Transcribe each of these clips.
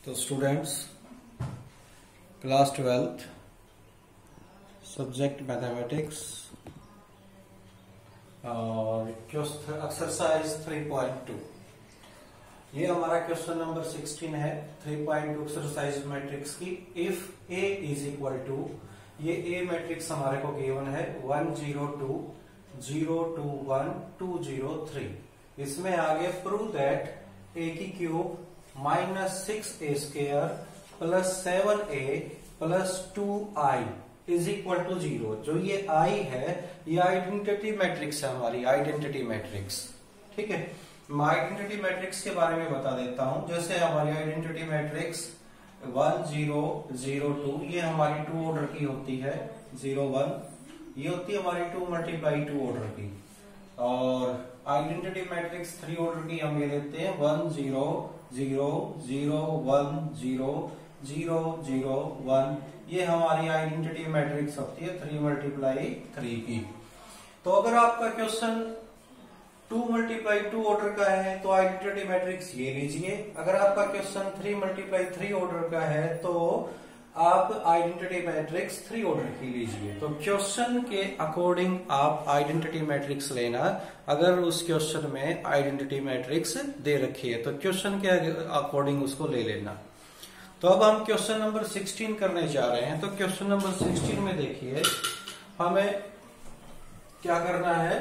तो students, class 12th subject mathematics और exercise 3.2, ये हमारा क्वेश्चन नंबर 16 है। 3.2 एक्सरसाइज मैट्रिक्स की if A is equal to, ये ए मैट्रिक्स हमारे को गिवन है 1 0 2 0 2 1 2 0 3। इसमें आगे प्रूव दैट ए की cube -6a square plus 7a plus 2i is equal to 0। जो ये i है ये आइडेंटिटी मैट्रिक्स है, हमारी आइडेंटिटी मैट्रिक्स। ठीक है, मैं आइडेंटिटी मैट्रिक्स के बारे में बता देता हूं। जैसे हमारी आइडेंटिटी मैट्रिक्स 1 0 0 2, ये हमारी 2 ऑर्डर की होती है। 0 1 ये होती है हमारी 2 × 2 ऑर्डर की। और आइडेंटिटी मैट्रिक्स 3 ऑर्डर की हम ये लेते हैं 1 0 0 0 1 0 0 0 1। ये हमारी आइडेंटिटी मैट्रिक्स होती है 3 × 3 की। तो अगर आपका क्वेश्चन 2 × 2 ऑर्डर का है तो आइडेंटिटी मैट्रिक्स ये लीजिए। अगर आपका क्वेश्चन 3 × 3 ऑर्डर का है तो आप आइडेंटिटी मैट्रिक्स 3 ऑर्डर की लीजिए। तो क्वेश्चन के अकॉर्डिंग आप आइडेंटिटी मैट्रिक्स लेना। अगर उस क्वेश्चन में आइडेंटिटी मैट्रिक्स दे रखी है तो क्वेश्चन के अकॉर्डिंग उसको ले लेना। तो अब हम क्वेश्चन नंबर 16 करने जा रहे हैं। तो क्वेश्चन नंबर 16 में देखिए हमें क्या करना है,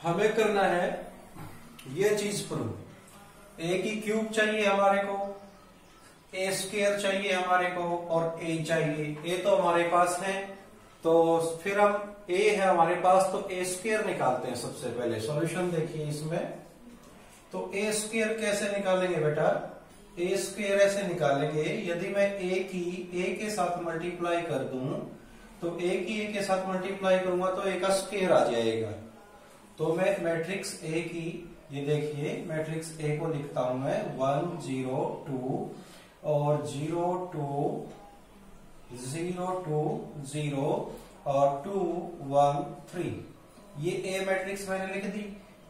हमें करना है ये चीज प्रूव। ए की क्यूब चाहिए हमारे को, ए स्क्वायर चाहिए हमारे को और ए चाहिए। ए तो हमारे पास है, तो फिर हम ए है हमारे पास तो ए स्क्वायर निकालते हैं। सबसे पहले सॉल्यूशन देखिए इसमें। तो ए स्क्वायर कैसे निकालेंगे बेटा, ए स्क्वायर ऐसे निकालेंगे, यदि मैं ए की ए के साथ मल्टीप्लाई कर दूं तो ए की ए के साथ मल्टीप्लाई करूंगा तो ए का स्क्वायर आ जाएगा। तो मैं मैट्रिक्स ए की, ये देखिए मैट्रिक्स ए को लिखता हूं मैं 1 0 2 और 0 2 0 2 0 और 2 1 3। ये ए मैट्रिक्स मैंने लिख दी।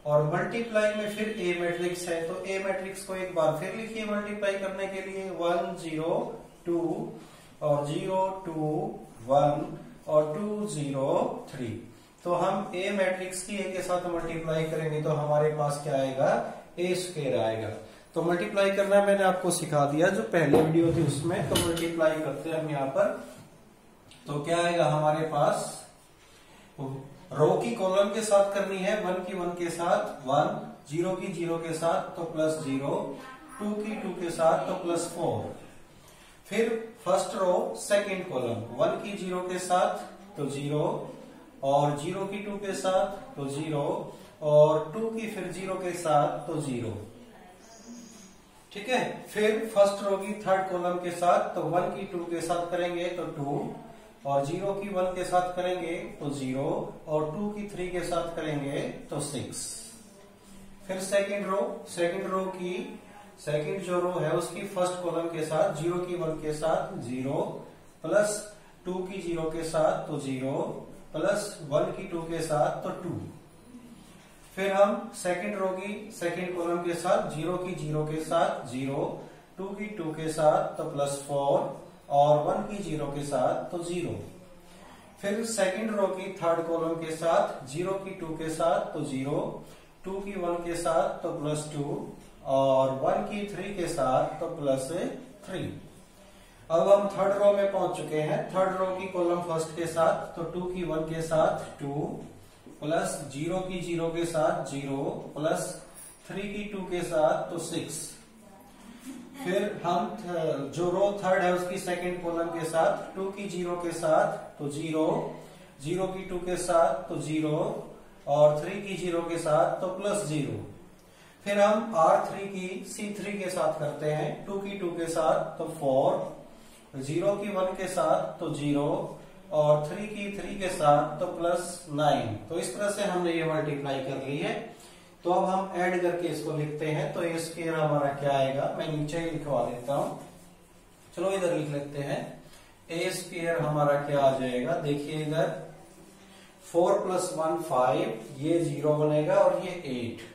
और मल्टीप्लाई में फिर ए मैट्रिक्स है तो ए मैट्रिक्स को एक बार फिर लिखिए मल्टीप्लाई करने के लिए 1 0 2 और 0 2 1 और 2 0 3। तो हम ए मैट्रिक्स की ए के साथ मल्टीप्लाई करेंगे तो हमारे पास क्या आएगा, ए स्क्वायर आएगा। तो मल्टीप्लाई करना मैंने आपको सिखा दिया, जो पहले वीडियो थी उसमें। तो मल्टीप्लाई करते हैं हम यहाँ पर। तो क्या आएगा हमारे पास, रो की कॉलम के साथ करनी है, 1 की 1 के साथ 1, 0 की 0 के साथ तो +0, 2 की 2 के साथ तो +4। फिर फर्स्ट रो सेकंड कॉलम 1 की 0 के साथ तो 0 और 0 की 2 के साथ तो 0 और 2 की फिर 0 के साथ तो 0। ठीक है, फिर फर्स्ट रो की थर्ड कॉलम के साथ तो 1 की 2 के साथ करेंगे तो 2 और 0 की 1 के साथ करेंगे तो 0 और 2 की 3 के साथ करेंगे तो 6। फिर सेकंड रो की सेकंड जो रो है उसकी फर्स्ट कॉलम के साथ 0 की 1 के साथ 0 प्लस 2 की 0 के साथ तो 0 प्लस 1 की 2 के साथ तो 2। फिर हम सेकंड रो की सेकंड कॉलम के साथ 0 की 0 के साथ 0, 2 की 2 के साथ तो +4 और 1 की 0 के साथ तो 0। फिर सेकंड रो की थर्ड कॉलम के साथ 0 की 2 के साथ तो 0, 2 की 1 के साथ तो +2 और 1 की 3 के साथ तो +3। अब हम थर्ड रो में पहुंच चुके हैं। थर्ड रो की कॉलम फर्स्ट के साथ तो 2 की 1 के साथ 2 प्लस 0 की 0 के साथ 0 प्लस 3 की 2 के साथ तो 6। फिर हम जो रो थर्ड है उसकी सेकंड कॉलम के साथ 2 की 0 के साथ तो 0, 0 की 2 के साथ तो 0 और 3 की 0 के साथ तो +0। फिर हम R3 की C3 के साथ करते हैं, 2 की 2 के साथ तो 4, 0 की 1 के साथ तो 0 और 3 की 3 के साथ तो +9। तो इस तरह से हमने ये मल्टीप्लाई कर ली है। तो अब हम ऐड करके इसको लिखते हैं। तो ए स्क्वायर हमारा क्या आएगा, मैं नीचे ही लिखवा देता हूं। चलो इधर लिख लेते हैं। ए स्क्वायर हमारा क्या आ जाएगा, देखिए इधर 4 + 1 5, ये 0 बनेगा और ये 8।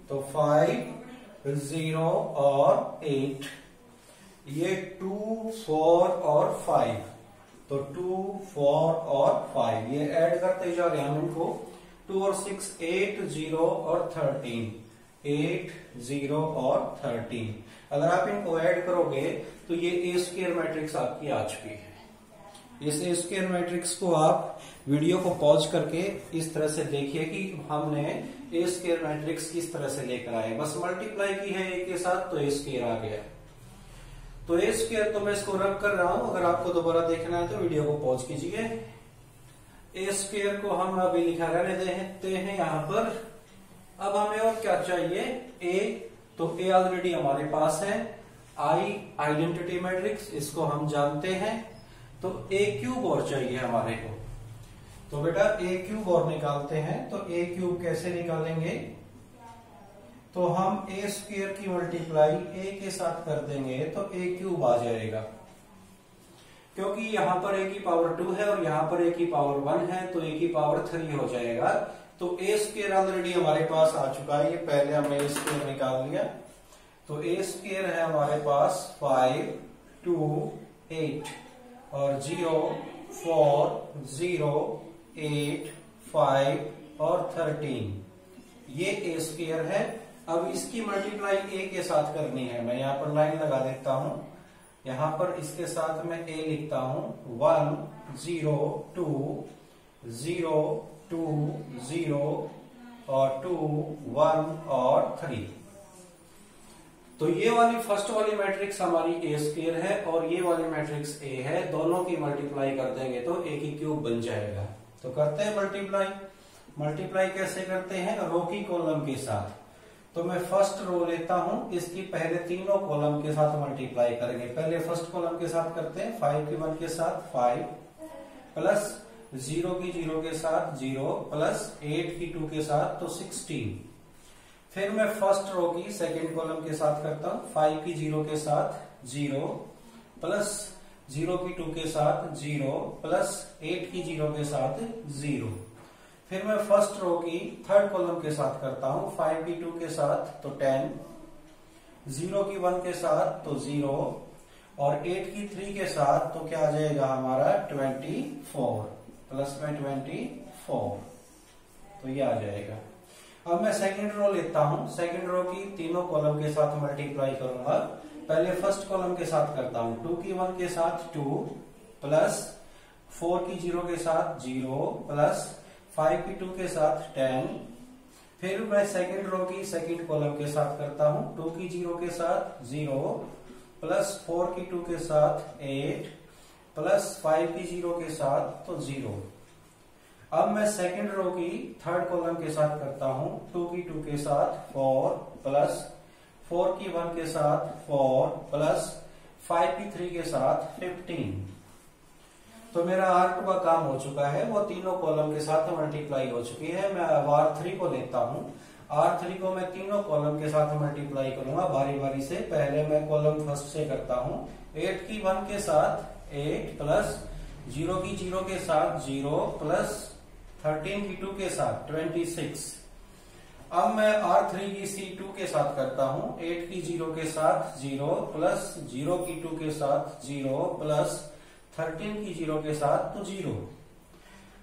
तो 5 0 और 8 ये 2, 4 और 5, तो 2, 4 और 5 ये ऐड करते जाओ हम इनको। 2 और 6 8, 0 और 13, 8, 0 और 13। अगर आप इनको ऐड करोगे तो ये ए स्क्वायर मैट्रिक्स आपकी आ चुकी है। इस ए स्क्वायर मैट्रिक्स को आप वीडियो को पॉज करके इस तरह से देखिए कि हमने ए स्क्वायर मैट्रिक्स किस तरह से लेकर आए। बस मल्टीप्लाई की है ए के साथ तो ए स्क्वायर आ गया। तो ए स्क्वायर तो मैं इसको रब कर रहा हूं, अगर आपको दोबारा देखना है तो वीडियो को पॉज कीजिए। ए स्क्वायर को हम अभी लिखा रहने देते हैं यहां पर। अब हमें और क्या चाहिए, ए, तो ए ऑलरेडी हमारे पास है। आई आइडेंटिटी मैट्रिक्स, इसको हम जानते हैं। तो ए क्यूब और चाहिए हमारे को। तो बेटा ए क्यूब और निकालते हैं। तो ए क्यूब कैसे निकालेंगे, तो हम ए स्क्वायर की मल्टीप्लाई ए के साथ कर देंगे तो ए क्यूब आ जाएगा। क्योंकि यहां पर ए की पावर 2 है और यहां पर ए की पावर 1 है, तो ए की पावर 3 हो जाएगा। तो ए स्क्वायर ऑलरेडी हमारे पास आ चुका है, ये पहले हमने ए स्क्वायर निकाल लिया। तो ए स्क्वायर है हमारे पास 5, 2, 8 और 0, 4, 0, 8, 5 और 13, ये ए स्क्वायर है। अब इसकी मल्टीप्लाई ए के साथ करनी है। मैं यहां पर लाइन लगा देता हूं, यहां पर इसके साथ मैं ए लिखता हूं। 1, 0, 2, 0, 2, 0 और 2, 1 और 3। तो ये वाली फर्स्ट वाली मैट्रिक्स हमारी ए स्क्वायर है और ये वाली मैट्रिक्स ए है। दोनों की मल्टीप्लाई कर देंगे तो ए की क्यूब बन जाएगा। तो करते हैं मल्टीप्लाई। मल्टीप्लाई कैसे करते हैं, रो की कॉलम के साथ। तो मैं फर्स्ट रो लेता हूं, इसकी पहले तीनों कॉलम के साथ मल्टीप्लाई करेंगे। पहले फर्स्ट कॉलम के साथ करते हैं, 5 की 1 के साथ 5 प्लस 0 की 0 के साथ 0 प्लस 8 की 2 के साथ तो 16। फिर मैं फर्स्ट रो की सेकेंड कॉलम के साथ करता हूं, 5 की 0 के साथ 0 प्लस 0 की 2 के साथ 0 प्लस 8 की 0 के साथ 0। फिर मैं फर्स्ट रो की थर्ड कॉलम के साथ करता हूं, 5 की 2 के साथ तो 10, 0 की 1 के साथ तो 0 और 8 की 3 के साथ तो क्या आ जाएगा हमारा 24 प्लस में 24, तो ये आ जाएगा। अब मैं सेकंड रो लेता हूं, सेकंड रो की तीनों कॉलम के साथ मल्टीप्लाई करूंगा। पहले फर्स्ट कॉलम के साथ करता हूं, 2 की 1 के साथ 2 प्लस 4 की 0 के साथ 0 प्लस 5 की 2 के साथ 10। फिर मैं सेकंड रो की सेकंड कॉलम के साथ करता हूं, 2 की 0 के साथ 0 प्लस 4 की 2 के साथ 8 प्लस 5 की 0 के साथ तो 0। अब मैं सेकंड रो की थर्ड कॉलम के साथ करता हूं, 2 की 2 के साथ 4 प्लस 4 की 1 के साथ 4 प्लस 5 की 3 के साथ 15। तो मेरा R2 का काम हो चुका है, वो तीनों कॉलम के साथ मल्टीप्लाई हो चुकी है। मैं अब R3 को लेता हूं, R3 को मैं तीनों कॉलम के साथ मल्टीप्लाई करूंगा बारी बारी से। पहले मैं कॉलम फर्स्ट से करता हूं, 8 की 1 के साथ 8 प्लस 0 की 0 के साथ 0 प्लस 13 की 2 के साथ 26। अब मैं R3 की C2 के साथ करता हूं, 8 की 0 के साथ 0 प्लस 0 की 2 के साथ 0 प्लस 13 की 0 के साथ तो 0।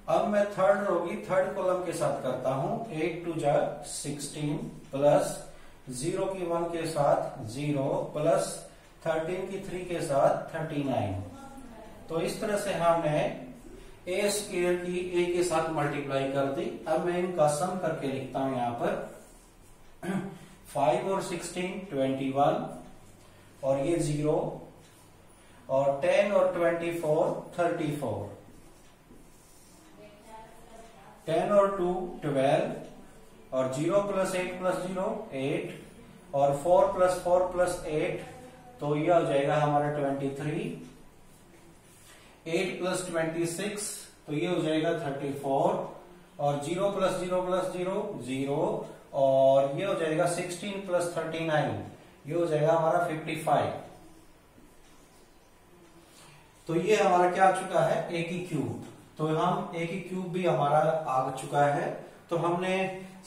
अब मैं थर्ड रो की थर्ड कॉलम के साथ करता हूं, 8 2 जा 16 प्लस 0 की 1 के साथ 0 प्लस 13 की 3 के साथ 39। तो इस तरह से हमने ए स्क्वायर की ए के साथ मल्टीप्लाई कर दी। अब मैं इनका सम करके लिखता हूं यहां पर 5 और 16 21 और ये 0 और 10 और 24 34, 10 और 2 12 और 0 प्लस 8 प्लस 0 8 और 4 प्लस 4 प्लस 8 तो यह हो जाएगा हमारा 23। 8 प्लस 26 तो ये हो जाएगा 34 और 0 प्लस 0 प्लस 0 0 और ये हो जाएगा 16 प्लस 39 ये हो जाएगा हमारा 55। तो ये हमारा क्या आ चुका है, ए की क्यूब। तो हम ए की क्यूब भी हमारा आ चुका है। तो हमने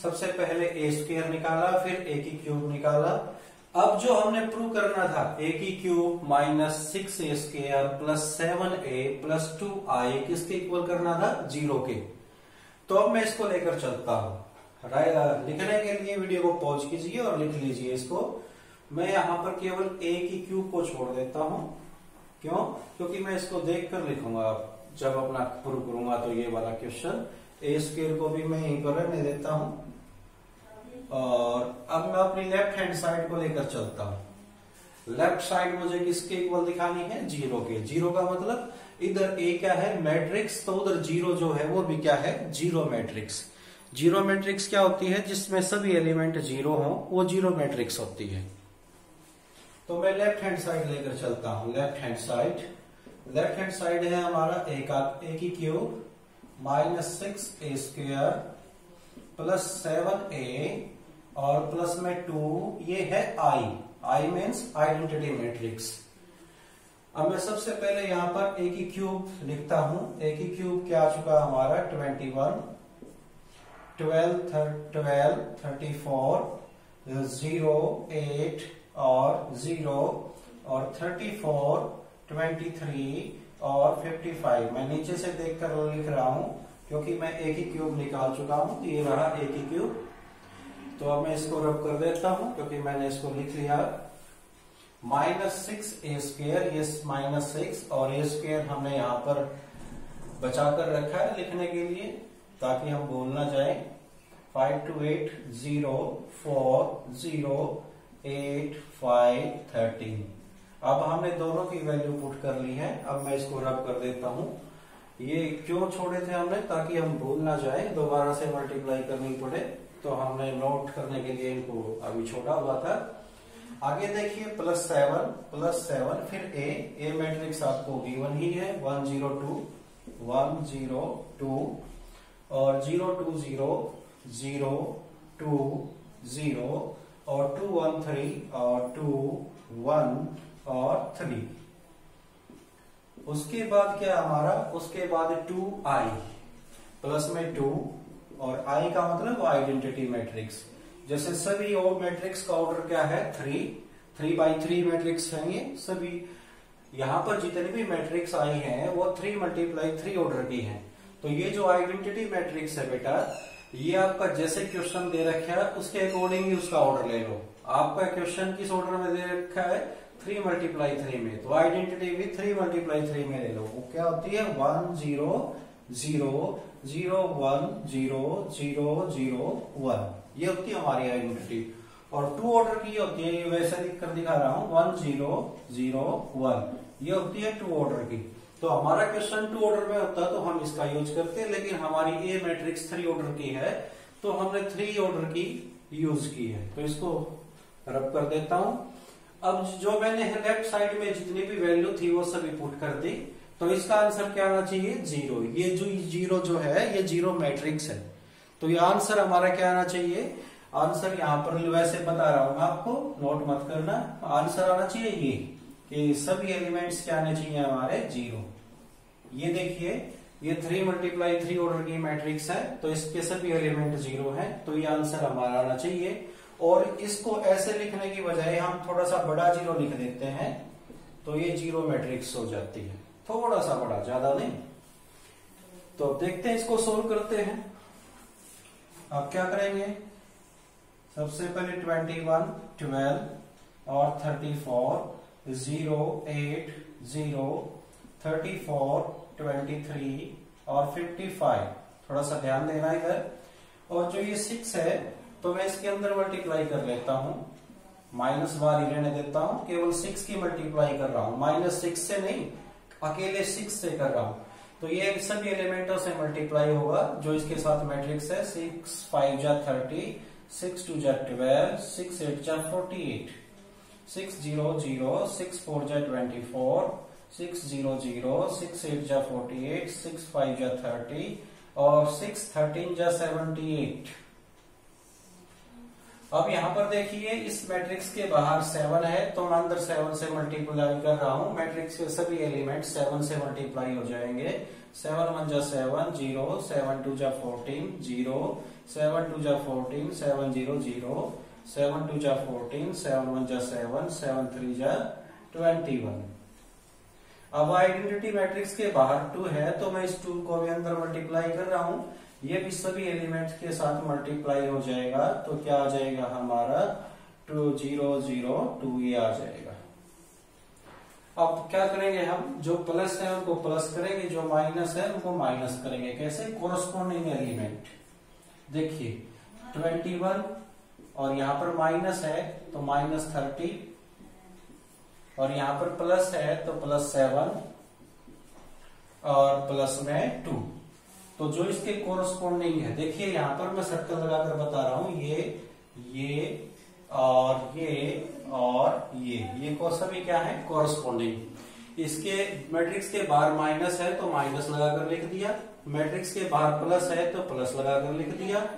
सबसे पहले ए स्क्वायर निकाला, फिर ए की क्यूब निकाला। अब जो हमने प्रूव करना था ए की cube minus 6a square plus 7a plus 2i किसके इक्वल करना था, 0 के। तो अब मैं इसको लेकर चलता हूं। लिखने के लिए वीडियो को पॉज कीजिए और लिख लीजिए इसको। मैं यहां पर केवल a की क्यूब को छोड़ देता हूं। क्यों? क्योंकि मैं इसको देखकर लिखूंगा जब अपना प्रूव करूंगा। तो ये वाला क्वेश्चन ए स्क्वायर को भी मैं यहीं पर रहने देता हूं। और अब मैं अपनी लेफ्ट हैंड साइड को लेकर चलता हूं। लेफ्ट साइड मुझे किसके इक्वल दिखानी है, 0 के। 0 का मतलब इधर ए क्या है, मैट्रिक्स, तो उधर 0 जो है वो भी क्या है, 0 मैट्रिक्स। 0 मैट्रिक्स क्या होती है, जिसमें सभी एलिमेंट 0 हो, वो 0 मैट्रिक्स होती है। तो मैं लेफ्ट हैंड साइड लेकर चलता हूं। लेफ्ट हैंड साइड है हमारा ए की cube minus 6a square plus 7a और प्लस में 2, ये है आई मीन्स आइडेंटिटी मैट्रिक्स। अब मैं सबसे पहले यहां पर ए की क्यूब लिखता हूं। ए की क्यूब क्या आ चुका हमारा, 21, 12, 34, 0, 8 और 0 और 34, 23 और 55। मैं नीचे से देखकर लिख रहा हूं क्योंकि मैं ए की क्यूब निकाल चुका हूं। तो ये रहा ए की क्यूब। तो अब मैं इसको रब कर देता हूं क्योंकि मैंने इसको लिख लिया। माइनस 6a स्क्वायर, ये माइनस 6 और ए स्क्वायर हमने यहां पर बचाकर रखा है लिखने के लिए ताकि हम भूल ना जाए। 5 2 8 0 4 0 8 5 13। अब हमने दोनों की वैल्यू पुट कर ली है। अब मैं इसको रब कर देता हूं। ये क्यों छोड़े थे हमने, ताकि हम भूल ना जाए, दोबारा से मल्टीप्लाई करनी पड़े। तो हमने नोट करने के लिए इनको अभी छोड़ा हुआ था। आगे देखिए प्लस 7 फिर ए मैट्रिक्स आपको गिवन ही है, 1 0 2 1 0 2 और 0 2 0 0 2 0 और 2 1 3 और 2 1 और 3। उसके बाद क्या हमारा, उसके बाद 2i प्लस में 2 और i का मतलब आइडेंटिटी मैट्रिक्स। जैसे सभी और मैट्रिक्स का ऑर्डर क्या है, 3 by 3 मैट्रिक्स है ये सभी। यहां पर जितने भी मैट्रिक्स आई हैं वो 3 × 3 ऑर्डर की हैं। तो ये जो आइडेंटिटी मैट्रिक्स है बेटा, ये आपका जैसे क्वेश्चन दे रखा है उसके अकॉर्डिंग ही उसका ऑर्डर ले लो। आपका क्वेश्चन किस ऑर्डर में दे रखा है, 3 × 3 में, तो आइडेंटिटी भी 3 × 3 में ले लो। वो क्या होती है, 1 0 0 0 1 0 0 0 1। ये होती है हमारी आइडेंटिटी। और 2 ऑर्डर की होती है, ये वैसे लिख कर दिखा रहा हूं, 1 0 0 1। ये होती है 2 ऑर्डर की। तो हमारा क्वेश्चन 2 ऑर्डर में होता तो हम इसका यूज करते, लेकिन हमारी ए मैट्रिक्स 3 ऑर्डर की है तो हमने 3 ऑर्डर की यूज की है। तो इसको रब कर देता हूं। अब जो मैंने लेफ्ट साइड में जितनी भी वैल्यू थी वो सभी पुट कर दी। तो इसका आंसर क्या आना चाहिए, 0। ये जो 0 जो है ये 0 मैट्रिक्स है। तो ये आंसर हमारा क्या आना चाहिए, आंसर यहां पर वैसे बता रहा हूं मैं आपको, नोट मत करना। आंसर आना चाहिए ये कि सभी एलिमेंट्स क्या आने चाहिए हमारे, 0। ये देखिए ये 3 × 3 ऑर्डर की मैट्रिक्स है तो इसके सभी एलिमेंट 0 हैं। तो ये आंसर हमारा आना चाहिए। और इसको ऐसे लिखने की बजाय हम थोड़ा सा बड़ा 0 लिख देते हैं तो ये 0 मैट्रिक्स हो जाती है, थोड़ा सा बड़ा, ज्यादा नहीं। तो अब देखते हैं, इसको सोल्व करते हैं। अब क्या करेंगे, सबसे पहले 21 12 और 34 0 8 0 34 23 और 55। थोड़ा सा ध्यान देना इधर। और जो ये 6 है तो मैं इसके अंदर मल्टीप्लाई कर लेता हूं, माइनस बार ही रहने देता हूं, केवल 6 की मल्टीप्लाई कर रहा हूं, -6 से नहीं, अकेले 6 से कर रहा हूं। तो ये सभी एलिमेंटों से मल्टीप्लाई होगा जो इसके साथ मैट्रिक्स है। 6 5 जा 30, 6 2 जा 12, 6 8 जा 48, 6 0 0, 6 4 जा 24, 6 0 0, 6 8 जा 48, 6 5 जा 30 और 6 13 जा 78। अब यहां पर देखिए इस मैट्रिक्स के बाहर 7 है तो मैं अंदर 7 से मल्टीप्लाई कर रहा हूं। मैट्रिक्स के सभी एलिमेंट 7 से मल्टीप्लाई हो जाएंगे। 7 1 जा 7 0, 7 2 जा 14 0, 7 2 जा 14, 7 0 0, 7 2 जा 14, 7 1 जा 7, 7 3 जा 21। अब आइडेंटिटी मैट्रिक्स के बाहर 2 है तो मैं इस 2 को भी अंदर मल्टीप्लाई कर रहा हूं, ये भी सभी एलिमेंट्स के साथ मल्टीप्लाई हो जाएगा, तो क्या आ जाएगा हमारा 2 0 0 2 ये आ जाएगा। अब क्या करेंगे हम, जो प्लस है उनको प्लस करेंगे, जो माइनस है उनको माइनस करेंगे। कैसे? Corresponding element. देखिए 21 और यहां पर माइनस है तो माइनस 30, और यहां पर प्लस है तो प्लस 7 और प्लस में 2। तो जो इसके कोरस्पॉन्डिंग है, देखिए यहां पर मैं सर्कल लगाकर बता रहा हूं, ये और ये को सभी क्या है? कोरस्पॉन्डिंग। इसके मैट्रिक्स के बाहर माइनस है तो माइनस लगाकर लिख दिया, मैट्रिक्स के बाहर प्लस है तो प्लस लगाकर लिख दिया,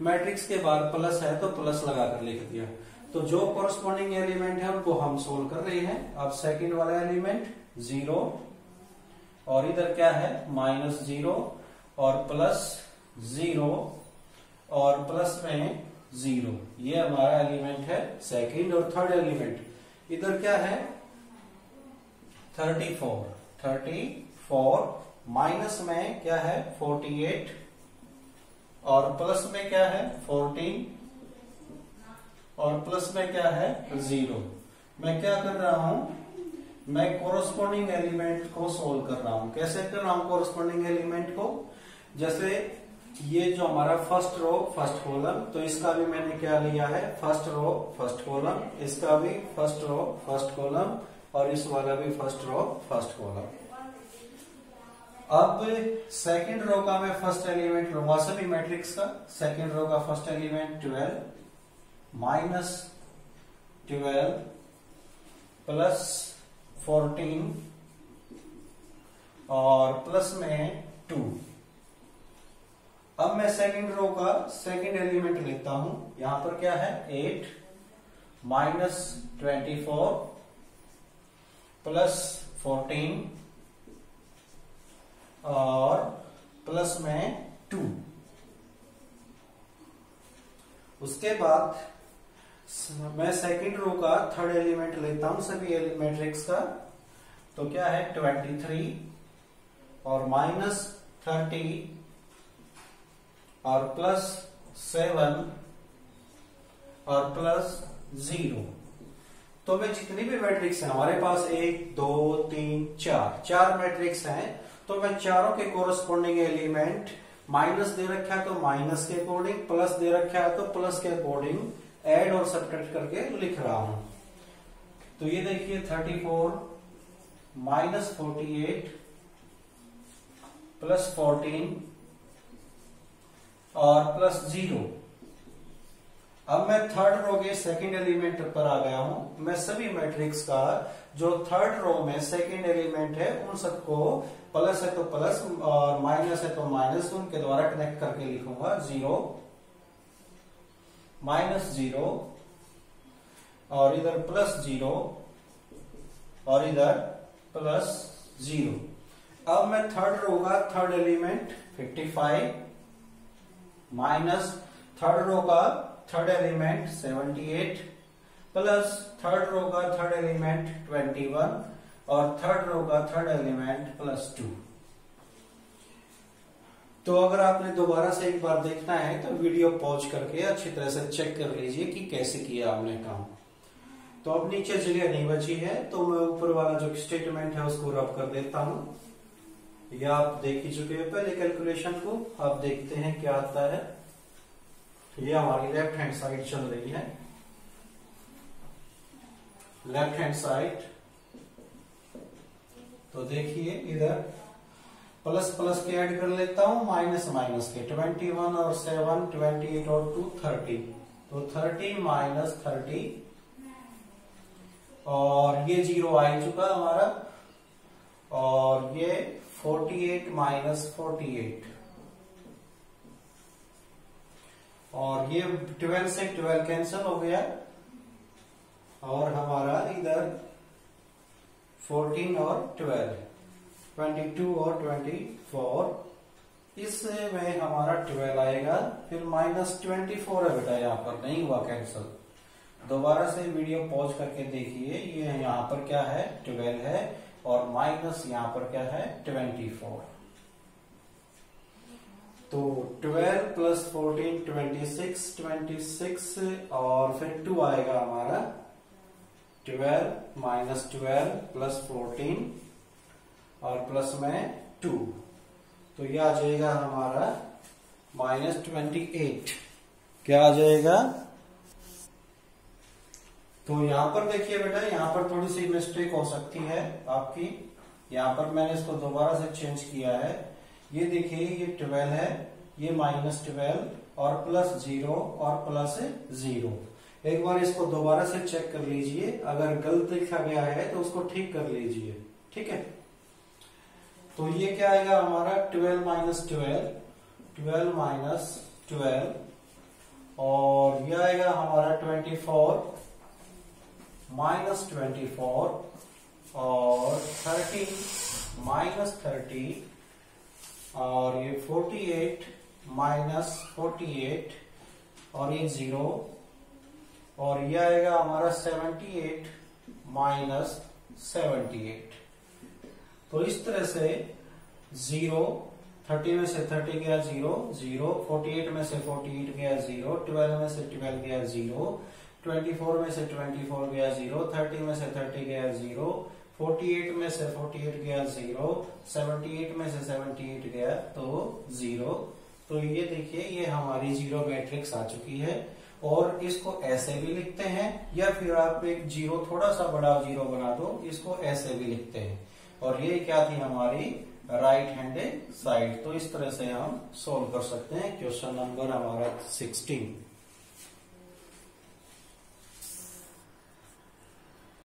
मैट्रिक्स के बाहर प्लस है तो प्लस लगाकर लिख दिया। तो जो कोरस्पॉन्डिंग एलिमेंट है उनको हम सोल्व कर रहे हैं। अब सेकंड वाला एलिमेंट 0 और इधर क्या है? -0 और प्लस 0 और प्लस में 0, ये हमारा एलिमेंट है सेकंड। और थर्ड एलिमेंट इधर क्या है? 34 माइनस में क्या है? 48 और प्लस में क्या है? 14 और प्लस में क्या है? 0। मैं क्या कर रहा हूं? मैं कोरस्पॉन्डिंग एलिमेंट को सोल्व कर रहा हूं। कैसे कर रहा हूं कोरस्पॉन्डिंग एलिमेंट को? जैसे ये जो हमारा फर्स्ट रो फर्स्ट कॉलम, तो इसका भी मैंने क्या लिया है? फर्स्ट रो फर्स्ट कॉलम, इसका भी फर्स्ट रो फर्स्ट कॉलम, और इस वाला भी फर्स्ट रो फर्स्ट कॉलम। अब सेकंड रो का मैं फर्स्ट एलिमेंट लूंगा सभी मैट्रिक्स का। सेकंड रो का फर्स्ट एलिमेंट 12 -12 प्लस 14 और प्लस में 2। अब मैं सेकंड रो का सेकंड एलिमेंट लेता हूं। यहां पर क्या है? 8 -24 प्लस 14 और प्लस में 2। उसके बाद मैं सेकंड रो का थर्ड एलिमेंट लेता हूं सभी मैट्रिक्स का। तो क्या है? 23 और -30 और प्लस 7 और प्लस 0। तो वे जितनी भी मैट्रिक्स हैं हमारे पास 1 2 3 4 मैट्रिक्स हैं, तो मैं चारों के कोरस्पॉन्डिंग एलिमेंट माइनस दे रखा है तो माइनस के अकॉर्डिंग, प्लस दे रखा है तो प्लस के अकॉर्डिंग ऐड और सब्ट्रैक्ट करके लिख रहा हूं। तो ये देखिए 34 -48 प्लस 14 और प्लस 0। अब मैं थर्ड रो के सेकंड एलिमेंट पर आ गया हूं। मैं सभी मैट्रिक्स का जो थर्ड रो में सेकंड एलिमेंट है उन सबको प्लस है तो प्लस और माइनस है तो माइनस, उनके द्वारा कनेक्ट करके लिखूंगा। 0 -0 और इधर प्लस 0 और इधर प्लस 0। अब मैं थर्ड रो का third element 55 minus third row का third element 78 plus third row का थर्ड एलिमेंट 21 और थर्ड रो का थर्ड एलिमेंट प्लस 2। तो अगर आपने दोबारा से एक बार देखना है तो वीडियो पॉज करके अच्छी तरह से चेक कर लीजिए कि कैसे किया आपने काम। तो अब नीचे जगह नहीं बची है तो मैं ऊपर वाला जो स्टेटमेंट है उसको रब कर देता हूं। या आप देख ही चुके हैं पहले कैलकुलेशन को, अब देखते हैं क्या आता है। ये हमारी लेफ्ट हैंड साइड चल रही है। लेफ्ट हैंड साइड तो देखिए इधर प्लस प्लस के ऐड कर लेता हूं, माइनस माइनस के 21 और 7 28 और 2 30। तो 30 माइनस 30 और ये 0 आ चुका हमारा, और ये 48 माइनस 48 और ये 12 से 12 कैंसिल हो गया और हमारा इधर 14 और 12 22 और 24, इसमें हमारा 12 आएगा। फिर -24 है बेटा, यहां पर नहीं हुआ कैंसिल, दोबारा से वीडियो पॉज करके देखिए, ये यहाँ पर क्या है 12 है और माइनस यहाँ पर क्या है 24। तो 12 प्लस 14 26 और फिर 2 आएगा हमारा 12 माइनस 12 प्लस 14 और प्लस में 2, तो ये आ जाएगा हमारा -28। क्या आ जाएगा? तो यहां पर देखिए बेटा, यहां पर थोड़ी सी मिस्टेक हो सकती है आपकी। यहां पर मैंने इसको दोबारा से चेंज किया है। ये देखिए, ये 12 है, ये -12 और प्लस 0 और प्लस 0। एक बार इसको दोबारा से चेक कर लीजिए, अगर गलत लिखा गया है तो उसको ठीक कर लीजिए, ठीक है। तो ये क्या आएगा हमारा 12 माइनस 12 और ये आएगा हमारा 24 माइनस 24 और 30 माइनस 30 और ये 48 माइनस 48 और ये 0 और ये आएगा हमारा 78 माइनस 78। तो इस तरह से 0, 30 में से 30 गया 0, 48 में से 48 गया 0, 12 में से 12 गया 0, 24 में से 24 गया 0, 30 में से 30 गया 0, 48 में से 48 गया 0, 78 में से 78 गया तो 0। तो ये देखिए, ये हमारी जीरो मैट्रिक्स आ चुकी है। और इसको ऐसे भी लिखते हैं या फिर आप एक जीरो, थोड़ा सा बड़ा जीरो बना दो, इसको ऐसे भी लिखते हैं। और ये क्या थी हमारी राइट हैंडेड साइड। तो इस तरह से हम सोल्व कर सकते हैं क्वेश्चन नंबर हमारा 16।